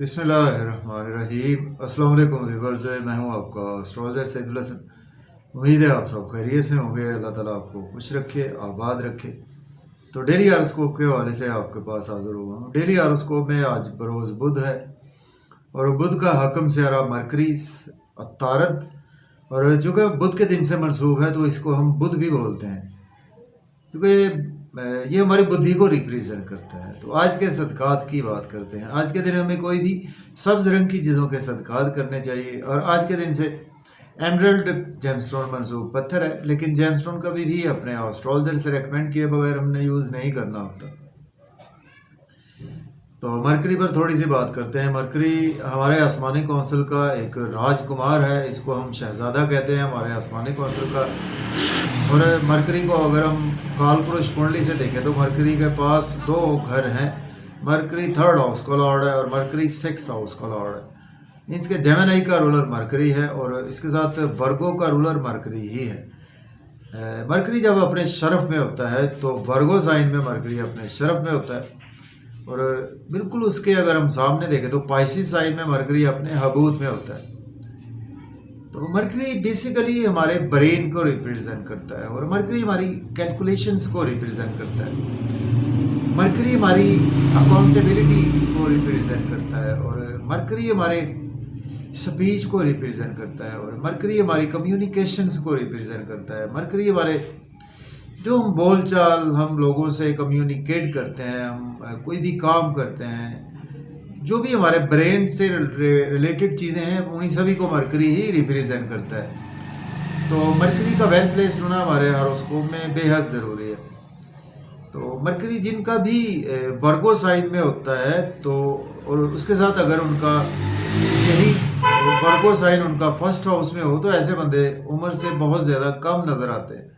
बिस्मिल्लाहिर्रहमानिर्रहीम। अस्सलाम वालेकुम व्यूअर्स, मैं हूं आपका एस्ट्रोलॉजर सैदुल हसन। उम्मीद है आप सब खैरियत से होंगे। अल्लाह ताला आपको खुश रखे, आबाद रखे। तो डेली हारोस्कोप के हवाले से आपके पास हाजिर हुआ हूँ। डेली हारोस्कोप में आज बरोज़ बुध है और बुध का हकम स्यारा मरकरी तारद, और चूँकि बुध के दिन से मनसूब है तो इसको हम बुध भी बोलते हैं, क्योंकि ये हमारी बुद्धि को रिप्रेजेंट करता है। तो आज के सदकात की बात करते हैं। आज के दिन हमें कोई भी सब्ज रंग की चीज़ों के सदकात करने चाहिए। और आज के दिन से एमरल्ड जेमस्टोन मंसूब पत्थर है, लेकिन जेमस्टोन कभी भी अपने एस्ट्रोलॉजर से रेकमेंड किए बगैर हमने यूज़ नहीं करना होता। तो मरकरी पर थोड़ी सी बात करते हैं। मरकरी हमारे आसमानी कौंसिल का एक राजकुमार है, इसको हम शहजादा कहते हैं हमारे आसमानी कौंसिल का। और मरकरी को अगर हम कालपुरुष कुंडली से देखें तो मरकरी के पास दो घर हैं। मरकरी 3rd हाउस का लॉर्ड है और मरकरी 6th हाउस का लॉर्ड है। इसके जेमिनी का रूलर मरकरी है और इसके साथ वर्गो का रूलर मरकरी ही है। मरकरी जब अपने शरफ में होता है तो वर्गो साइन में मरकरी अपने शरफ में होता है, और बिल्कुल उसके अगर हम सामने देखें तो पाइसिस साइन में मरकरी अपने हबूत में होता है। तो मरकरी बेसिकली हमारे ब्रेन को रिप्रेजेंट करता है और मरकरी हमारी कैलकुलेशंस को रिप्रेजेंट करता है। मरकरी हमारी अकाउंटेबिलिटी को रिप्रेजेंट करता है और मरकरी हमारे स्पीच को रिप्रेजेंट करता है और मरकरी हमारी कम्युनिकेशंस को रिप्रेजेंट करता है। मरकरी हमारे जो हम बोलचाल, हम लोगों से कम्युनिकेट करते हैं, हम कोई भी काम करते हैं, जो भी हमारे ब्रेन से रिलेटेड चीज़ें हैं, उन्हीं सभी को मरकरी ही रिप्रेजेंट करता है। तो मरकरी का वेल प्लेस होना हमारे हॉरोस्कोप में बेहद ज़रूरी है। तो मरकरी जिनका भी वर्गो साइन में होता है तो, और उसके साथ अगर उनका यही वर्गो साइन उनका 1st हाउस में हो, तो ऐसे बंदे उम्र से बहुत ज़्यादा कम नज़र आते हैं।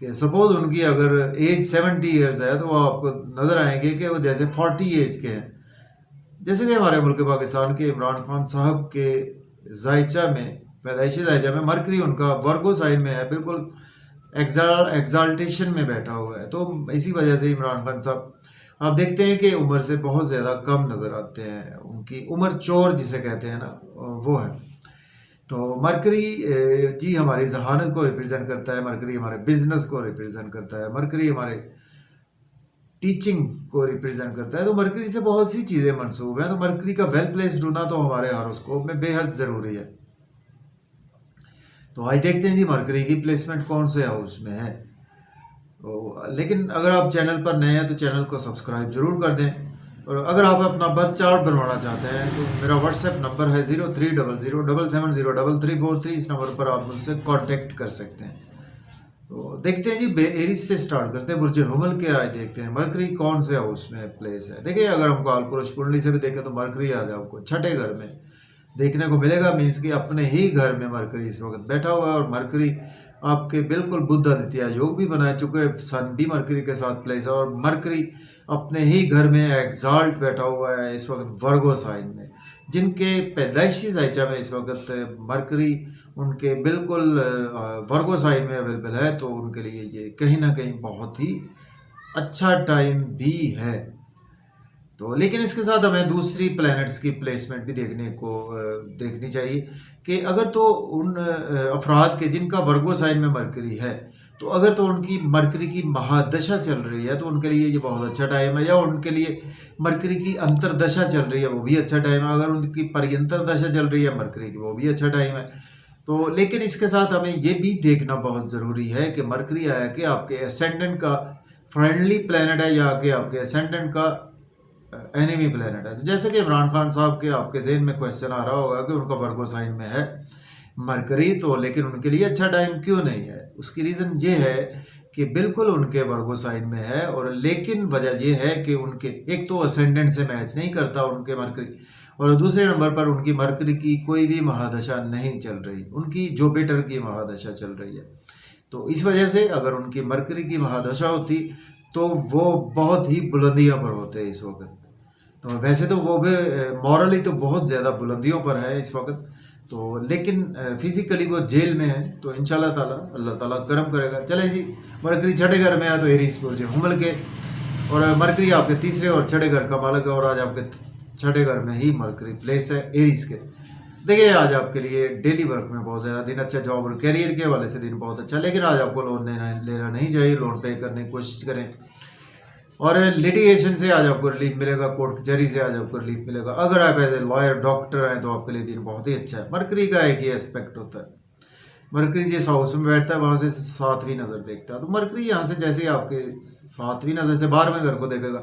कि सपोज़ उनकी अगर एज 70 ईयर्स है तो वो आपको नज़र आएंगे कि वो जैसे 40 एज के हैं। जैसे कि हमारे मुल्क पाकिस्तान के इमरान खान साहब के जायचा में, पैदाइशी जायचा में मरकरी उनका वर्गो साइन में है, बिल्कुल एग्जाल्टेशन में बैठा हुआ है। तो इसी वजह से इमरान खान साहब आप देखते हैं कि उम्र से बहुत ज़्यादा कम नज़र आते हैं। उनकी उम्र चोर जिसे कहते हैं ना, वो है। तो मरकरी जी हमारी जहानत को रिप्रेजेंट करता है, मरकरी हमारे बिजनेस को रिप्रेजेंट करता है, मरकरी हमारे टीचिंग को रिप्रेजेंट करता है। तो मरकरी से बहुत सी चीज़ें मंसूब हैं। तो मरकरी का वेल प्लेस्ड होना तो हमारे हॉरोस्कोप में बेहद ज़रूरी है। तो आज देखते हैं जी मरकरी की प्लेसमेंट कौन से हाउस में है। तो लेकिन अगर आप चैनल पर नए हैं तो चैनल को सब्सक्राइब ज़रूर कर दें। और अगर आप अपना बर्थ चार्ट बनवाना चाहते हैं तो मेरा व्हाट्सएप नंबर है 030077034343। इस नंबर पर आप मुझसे कांटेक्ट कर सकते हैं। तो देखते हैं जी एरीज से स्टार्ट करते हैं। बुर्ज हमल के आज देखते हैं मरकरी कौन से हाउस में प्लेस है। देखिए अगर हम कालपुरुष कुंडली से भी देखें तो मरकरी आज आपको 6ठे घर में देखने को मिलेगा। मीन्स कि अपने ही घर में मरकरी इस वक्त बैठा हुआ है और मरकरी आपके बिल्कुल बुध आदित्य योग भी बना चुके, सन भी मरकरी के साथ प्लेस है और मरकरी अपने ही घर में एग्जाल्ट बैठा हुआ है इस वक्त वर्गो साइन में। जिनके पैदाइशी जायचा में इस वक्त मरकरी उनके बिल्कुल वर्गो साइन में अवेलेबल है, तो उनके लिए ये कहीं ना कहीं बहुत ही अच्छा टाइम भी है। तो लेकिन इसके साथ हमें दूसरी प्लैनेट्स की प्लेसमेंट भी देखनी चाहिए कि अगर तो उन अफराद के जिनका वर्गो साइन में मरकरी है, तो अगर तो उनकी मरकरी की महादशा चल रही है तो उनके लिए ये बहुत अच्छा टाइम है, या उनके लिए मरकरी की अंतरदशा चल रही है वो भी अच्छा टाइम है। अगर उनकी पर्यंतर दशा चल रही है मरकरी की वो भी अच्छा टाइम है। तो लेकिन इसके साथ हमें ये भी देखना बहुत ज़रूरी है कि मरकरी आया कि आपके एसेंडेंट का फ्रेंडली प्लैनेट है या कि आपके एसेंडेंट का एनिमी प्लैनेट है। तो जैसे कि इमरान खान साहब के आपके जहन में क्वेश्चन आ रहा होगा कि उनका वर्गो साइन में है मरकरी, तो लेकिन उनके लिए अच्छा टाइम क्यों नहीं है। उसकी रीज़न ये है कि बिल्कुल उनके वर्गो साइन में है, और लेकिन वजह यह है कि उनके एक तो असेंडेंट से मैच नहीं करता उनके मरकरी, और दूसरे नंबर पर उनकी मरकरी की कोई भी महादशा नहीं चल रही, उनकी जुपिटर की महादशा चल रही है। तो इस वजह से अगर उनकी मरकरी की महादशा होती तो वो बहुत ही बुलंदियों पर होते इस वक्त। तो वैसे तो वो भी मॉरली तो बहुत ज़्यादा बुलंदियों पर है इस वक्त, तो लेकिन फिजिकली वो जेल में है। तो इंशाल्लाह ताला अल्लाह ताला करम करेगा। चले जी, मरकरी 6ठे घर में है तो एरीज बुर्ज हमल के, और मरकरी आपके तीसरे और 6ठे घर का मालिक है और आज आपके छठे घर में ही मरकरी प्लेस है एरीज के। देखिए आज आपके लिए डेली वर्क में बहुत ज़्यादा दिन अच्छा, जॉब और कैरियर के हवाले से दिन बहुत अच्छा, लेकिन आज आपको लोन लेना नहीं चाहिए। लोन पे करने की कोशिश करें और लिटिगेशन से आज आपको रिलीफ मिलेगा, कोर्ट कचहरी से आज आपको रिलीफ मिलेगा। अगर आप एज ए लॉयर डॉक्टर हैं तो आपके लिए दिन बहुत ही अच्छा है। मरकरी का एक ही एस्पेक्ट होता है, मरकरी जिस हाउस में बैठता है वहाँ से 7वीं नज़र देखता है, तो मरकरी यहाँ से जैसे ही आपके 7वीं नज़र से 12वें घर को देखेगा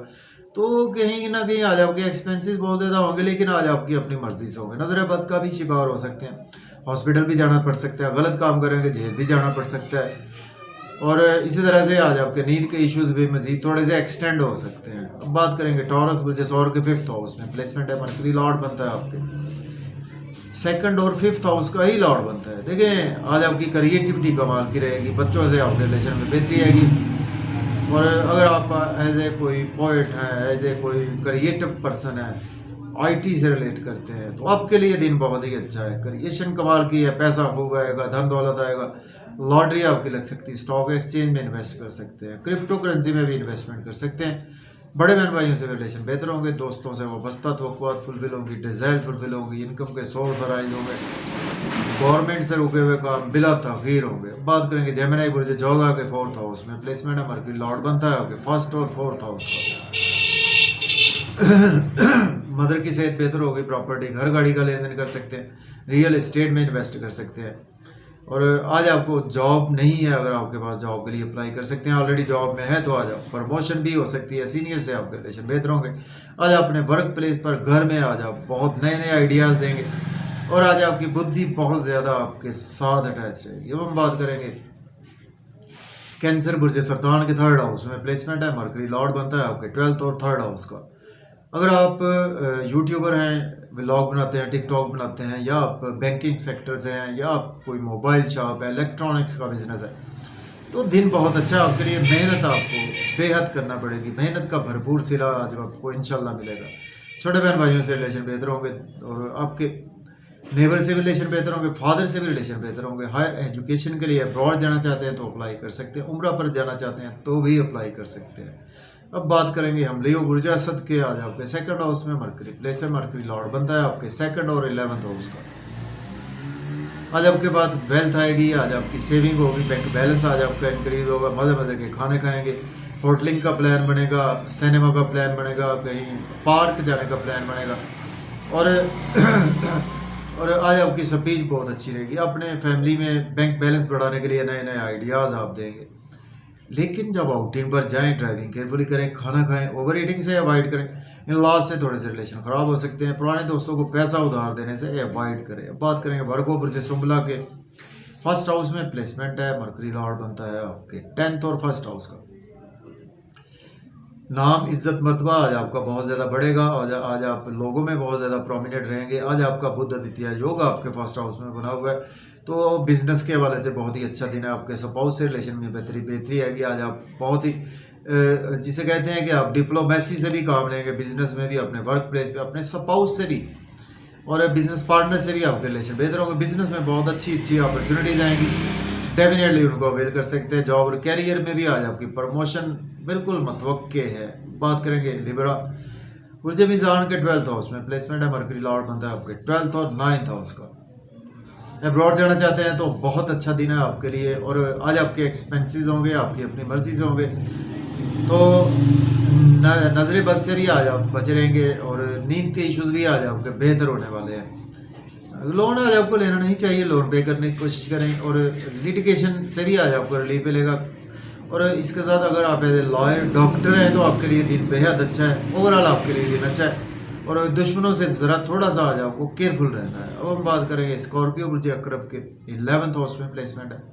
तो कहीं ना कहीं आज आपके एक्सपेंसेस बहुत ज़्यादा होंगे, लेकिन आज आपकी अपनी मर्जी से होंगे। नजर बद का भी शिकार हो सकते हैं, हॉस्पिटल भी जाना पड़ सकता है, गलत काम करेंगे जेल भी जाना पड़ सकता है, और इसी तरह से आज आपके नींद के इश्यूज भी मजीद थोड़े से एक्सटेंड हो सकते हैं। अब बात करेंगे टॉरस बुर्ज सौर के 5th हाउस में प्लेसमेंट है, मरकरी लॉर्ड बनता है आपके 2nd और 5th हाउस का ही लॉर्ड बनता है। देखें आज आपकी क्रिएटिविटी कमाल की रहेगी, बच्चों से आपके रिलेशन में बेहतरी आएगी, और अगर आप एज ए कोई पोइट है, एज ए कोई क्रिएटिव पर्सन है, आईटी से रिलेट करते हैं, तो आपके लिए दिन बहुत ही अच्छा है। क्रिएशन कमाल की है, पैसा खूब आएगा, धन दौलत आएगा, लॉटरी आपकी लग सकती है, स्टॉक एक्सचेंज में इन्वेस्ट कर सकते हैं, क्रिप्टो करेंसी में भी इन्वेस्टमेंट कर सकते हैं। बड़े बहन भाइयों से रिलेशन बेहतर होंगे, दोस्तों से वाबस्ता तवक्कुआत फुलफिल होंगी, डिज़ायर फुलफिल होंगी, इनकम के सोर्स अराइज होंगे, गवर्नमेंट से रुके हुए काम बिला तखीर होंगे। बात करेंगे जेमिनी बुर्ज जोगा के 4th हाउस में प्लेसमेंट है, मरकरी लॉर्ड बनता है आपके 1st और 4th हाउस का। मदर की सेहत बेहतर होगी, प्रॉपर्टी घर गाड़ी का लेन देन कर सकते हैं, रियल एस्टेट में इन्वेस्ट कर सकते हैं। और आज आपको जॉब नहीं है, अगर आपके पास जॉब के लिए अप्लाई कर सकते हैं, ऑलरेडी जॉब में है तो आज आप प्रमोशन भी हो सकती है, सीनियर से आपके रिलेशन बेहतर होंगे। आज अपने वर्क प्लेस पर घर में आज आप बहुत नए नए आइडियाज़ देंगे, और आज आपकी बुद्धि बहुत ज़्यादा आपके साथ अटैच रहेगी। अब हम बात करेंगे कैंसर बुर्ज सरतान के 3rd हाउस में प्लेसमेंट है, मरकरी लॉर्ड बनता है आपके 12th और 3rd हाउस का। अगर आप यूट्यूबर हैं, व्लॉग बनाते हैं, टिकटॉक बनाते हैं, या आप बैंकिंग सेक्टर से हैं, या आप कोई मोबाइल शॉप है, इलेक्ट्रॉनिक्स का बिजनेस है, तो दिन बहुत अच्छा आपके लिए। मेहनत आपको बेहद करना पड़ेगी, मेहनत का भरपूर सिला आज आपको इंशाल्लाह मिलेगा। छोटे बहन भाइयों से रिलेशन बेहतर होंगे, और आपके नेबर से भी रिलेशन बेहतर होंगे, फादर से भी रिलेशन बेहतर होंगे। हायर एजुकेशन के लिए अब्रॉड जाना चाहते हैं तो अप्लाई कर सकते हैं, उम्रा पर जाना चाहते हैं तो भी अप्लाई कर सकते हैं। अब बात करेंगे हम लियो बुर्ज असद के, आज आपके 2nd हाउस में मरकरी प्लेस है, मरकरी लॉर्ड बनता है आपके 2nd और 11th हाउस का। आज आपके पास वेल्थ आएगी, आज आपकी सेविंग होगी, बैंक बैलेंस आज आपका इंक्रीज होगा, मज़े मज़े के खाने खाएंगे, होटलिंग का प्लान बनेगा, सिनेमा का प्लान बनेगा, कहीं पार्क जाने का प्लान बनेगा, और आज आपकी स्पीच बहुत अच्छी रहेगी। अपने फैमिली में बैंक बैलेंस बढ़ाने के लिए नए नए आइडियाज़ आप देंगे। लेकिन जब आउटिंग पर जाएं ड्राइविंग केयरफुली करें, खाना खाएं, ओवर ईटिंग से अवॉइड करें, इन लॉज से थोड़े से रिलेशन ख़राब हो सकते हैं, पुराने दोस्तों को पैसा उधार देने से अवॉइड करें। अब बात करेंगे वर्गो बुर्ज सुंबला के 1st हाउस में प्लेसमेंट है, मरकरी लॉर्ड बनता है आपके 10th और 1st हाउस का। नाम इज्जत मर्तबा आज आपका बहुत ज़्यादा बढ़ेगा, आज आप लोगों में बहुत ज़्यादा प्रोमिनेंट रहेंगे। आज आपका बुध आदित्य योग आपके 1st हाउस में बना हुआ है, तो बिजनेस के हवाले से बहुत ही अच्छा दिन है। आपके स्पाउस से रिलेशन में बेहतरी आएगी। आज आप बहुत ही जिसे कहते हैं कि आप डिप्लोमेसी से भी काम लेंगे, बिजनेस में भी, अपने वर्क प्लेस पे, अपने स्पाउस से भी और बिजनेस पार्टनर से भी आपके रिलेशन बेहतर होंगे। बिजनेस में बहुत अच्छी अपॉर्चुनिटीज आएंगी, डेफिनेटली उनको अवेल कर सकते हैं। जॉब और कैरियर में भी आज आपकी प्रमोशन बिल्कुल मतवक्के है। बात करेंगे लिब्रा बुर्ज मीज़ान के 12th हाउस में प्लेसमेंट है, मरकरी लॉर्ड बनता है आपके 12th और 9th हाउस का। अब्रॉड जाना चाहते हैं तो बहुत अच्छा दिन है आपके लिए, और आज आपके एक्सपेंसेस होंगे आपकी अपनी मर्जी से होंगे, तो नजर बद से भी आज आप बचे रहेंगे, और नींद के इश्यूज भी आज आपके बेहतर होने वाले हैं। लोन आज आपको लेना नहीं चाहिए, लोन पे करने की कोशिश करें, और लिटिगेशन से भी आज आपको रिलीफ मिलेगा। और इसके साथ अगर आप एज ए लॉयर डॉक्टर हैं तो आपके लिए दिन बेहद अच्छा है, ओवरऑल आपके लिए दिन अच्छा है, और दुश्मनों से ज़रा थोड़ा सा आज आपको केयरफुल रहना है। अब हम बात करेंगे स्कॉर्पियो बुर्ज अकरब के 11th हाउस में प्लेसमेंट है,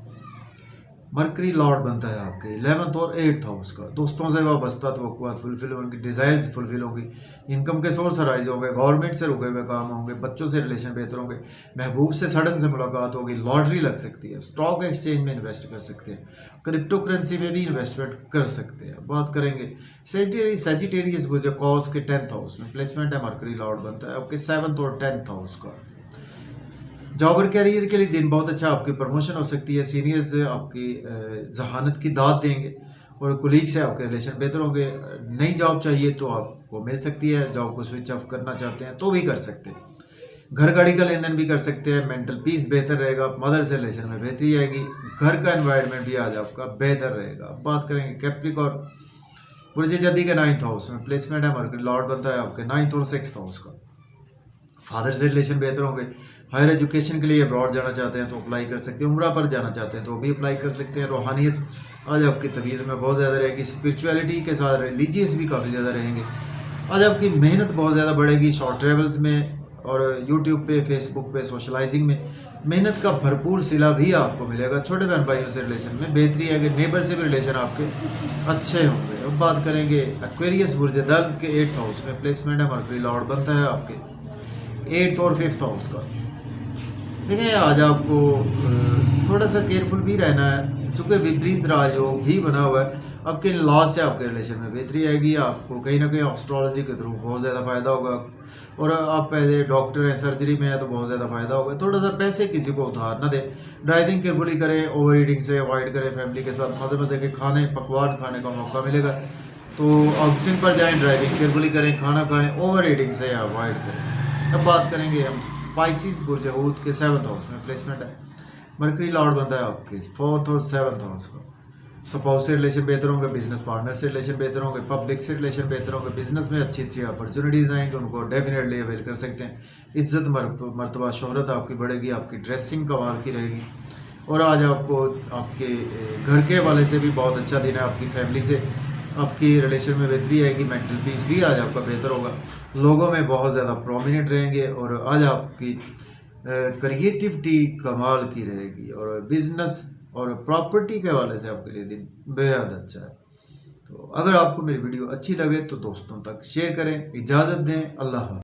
मरकरी लॉर्ड बनता है आपके 11th और 8th हाउस का। दोस्तों से वाबस्ता तवक्कुआत फुलफिल होंगी, डिज़ायर्स फुलफिल होंगी, इनकम के सोर्स राइज होंगे, गवर्नमेंट से रुके हुए काम होंगे, बच्चों से रिलेशन बेहतर होंगे, महबूब से सडन से मुलाकात होगी, लॉटरी लग सकती है, स्टॉक एक्सचेंज में इन्वेस्ट कर सकते हैं, क्रिप्टो करेंसी में भी इन्वेस्टमेंट कर सकते हैं। बात करेंगे सैजिटेरियस बुर्ज कॉस के 10th हाउस में प्लेसमेंट है, मरकरी लॉर्ड बनता है आपके 7th और 10th हाउस का। जॉब और कैरियर के लिए दिन बहुत अच्छा, आपकी प्रमोशन हो सकती है, सीनियर्स आपकी जहानत की दाद देंगे, और कुलीग से आपके रिलेशन बेहतर होंगे। नई जॉब चाहिए तो आपको मिल सकती है, जॉब को स्विच ऑफ करना चाहते हैं तो भी कर सकते हैं। घर गाड़ी का लेन देन भी कर सकते हैं। मेंटल पीस बेहतर रहेगा, मदर से रिलेशन में बेहतरी आएगी। घर का एनवायरनमेंट भी आज आपका बेहतर रहेगा। अब बात करेंगे कैप्रिकॉर्न, बुर्ज जदी के 9th हाउस में प्लेसमेंट है, मरकरी लॉर्ड बनता है आपके 9th और 6th हाउस का। फादर से रिलेशन बेहतर होंगे। हायर एजुकेशन के लिए अब्रॉड जाना चाहते हैं तो अप्लाई कर सकते हैं। उम्रा पर जाना चाहते हैं तो भी अप्लाई कर सकते हैं। रूहानियत आज आपकी तबीयत में बहुत ज़्यादा रहेगी। स्पिरिचुअलिटी के साथ रिलीजियस भी काफ़ी ज़्यादा रहेंगे। आज आपकी मेहनत बहुत ज़्यादा बढ़ेगी। शॉर्ट ट्रेवल्स में और यूट्यूब पे, फेसबुक पे, सोशलाइजिंग में मेहनत का भरपूर सिला भी आपको मिलेगा। छोटे बहन भाइयों से रिलेशन में बेहतरी है कि नेबर से भी रिलेशन आपके अच्छे होंगे। अब बात करेंगे एक्वेरियस, बुर्ज दल के 8th हाउस में प्लेसमेंट है, मरकरी लॉर्ड बनता है आपके 8th और 5th हाउस का। देखिए आज आपको थोड़ा सा केयरफुल भी रहना है, चूँकि विपरीत राजयोग भी बना हुआ है। आपके लॉज से आपके रिलेशन में बेहतरी आएगी। आपको कहीं ना कहीं एस्ट्रोलॉजी के थ्रू बहुत ज़्यादा फ़ायदा होगा, और आप एज ए डॉक्टर हैं, सर्जरी में है तो बहुत ज़्यादा फ़ायदा होगा। थोड़ा सा पैसे किसी को उधार ना दें। ड्राइविंग केयरफुली करें, ओवर ईटिंग से अवॉइड करें। फैमिली के साथ मज़े मज़े के पकवान खाने का मौका मिलेगा तो आउटिंग पर जाएँ, ड्राइविंग केयरफुली करें, खाना खाएँ, ओवर ईटिंग से अवॉइड करें। अब बात करेंगे हम पाइसिस, बुर्ज हूत के 7th हाउस में प्लेसमेंट है, मरकरी लॉर्ड बनता है आपके 4th और 7th हाउस का। स्पाउस से रिलेशन बेहतर होंगे, बिजनेस पार्टनर से रिलेशन बेहतर होंगे, पब्लिक से रिलेशन बेहतर होंगे। बिजनेस में अच्छी अच्छी अपॉर्चुनिटीज़ आएंगे, उनको डेफिनेटली अवेल कर सकते हैं। इज्जत मर्तबा शोहरत आपकी बढ़ेगी। आपकी ड्रेसिंग कमाल की रहेगी। और आज आपको आपके घर के वाले से भी बहुत अच्छा दिन है। आपकी फैमिली से आपकी रिलेशन में बेहतरी आएगी। मेंटल पीस भी आज आपका बेहतर होगा। लोगों में बहुत ज़्यादा प्रोमिनेंट रहेंगे और आज आपकी क्रिएटिविटी कमाल की रहेगी। और बिजनेस और प्रॉपर्टी के हवाले से आपके लिए दिन बेहद अच्छा है। तो अगर आपको मेरी वीडियो अच्छी लगे तो दोस्तों तक शेयर करें। इजाज़त दें। अल्लाह।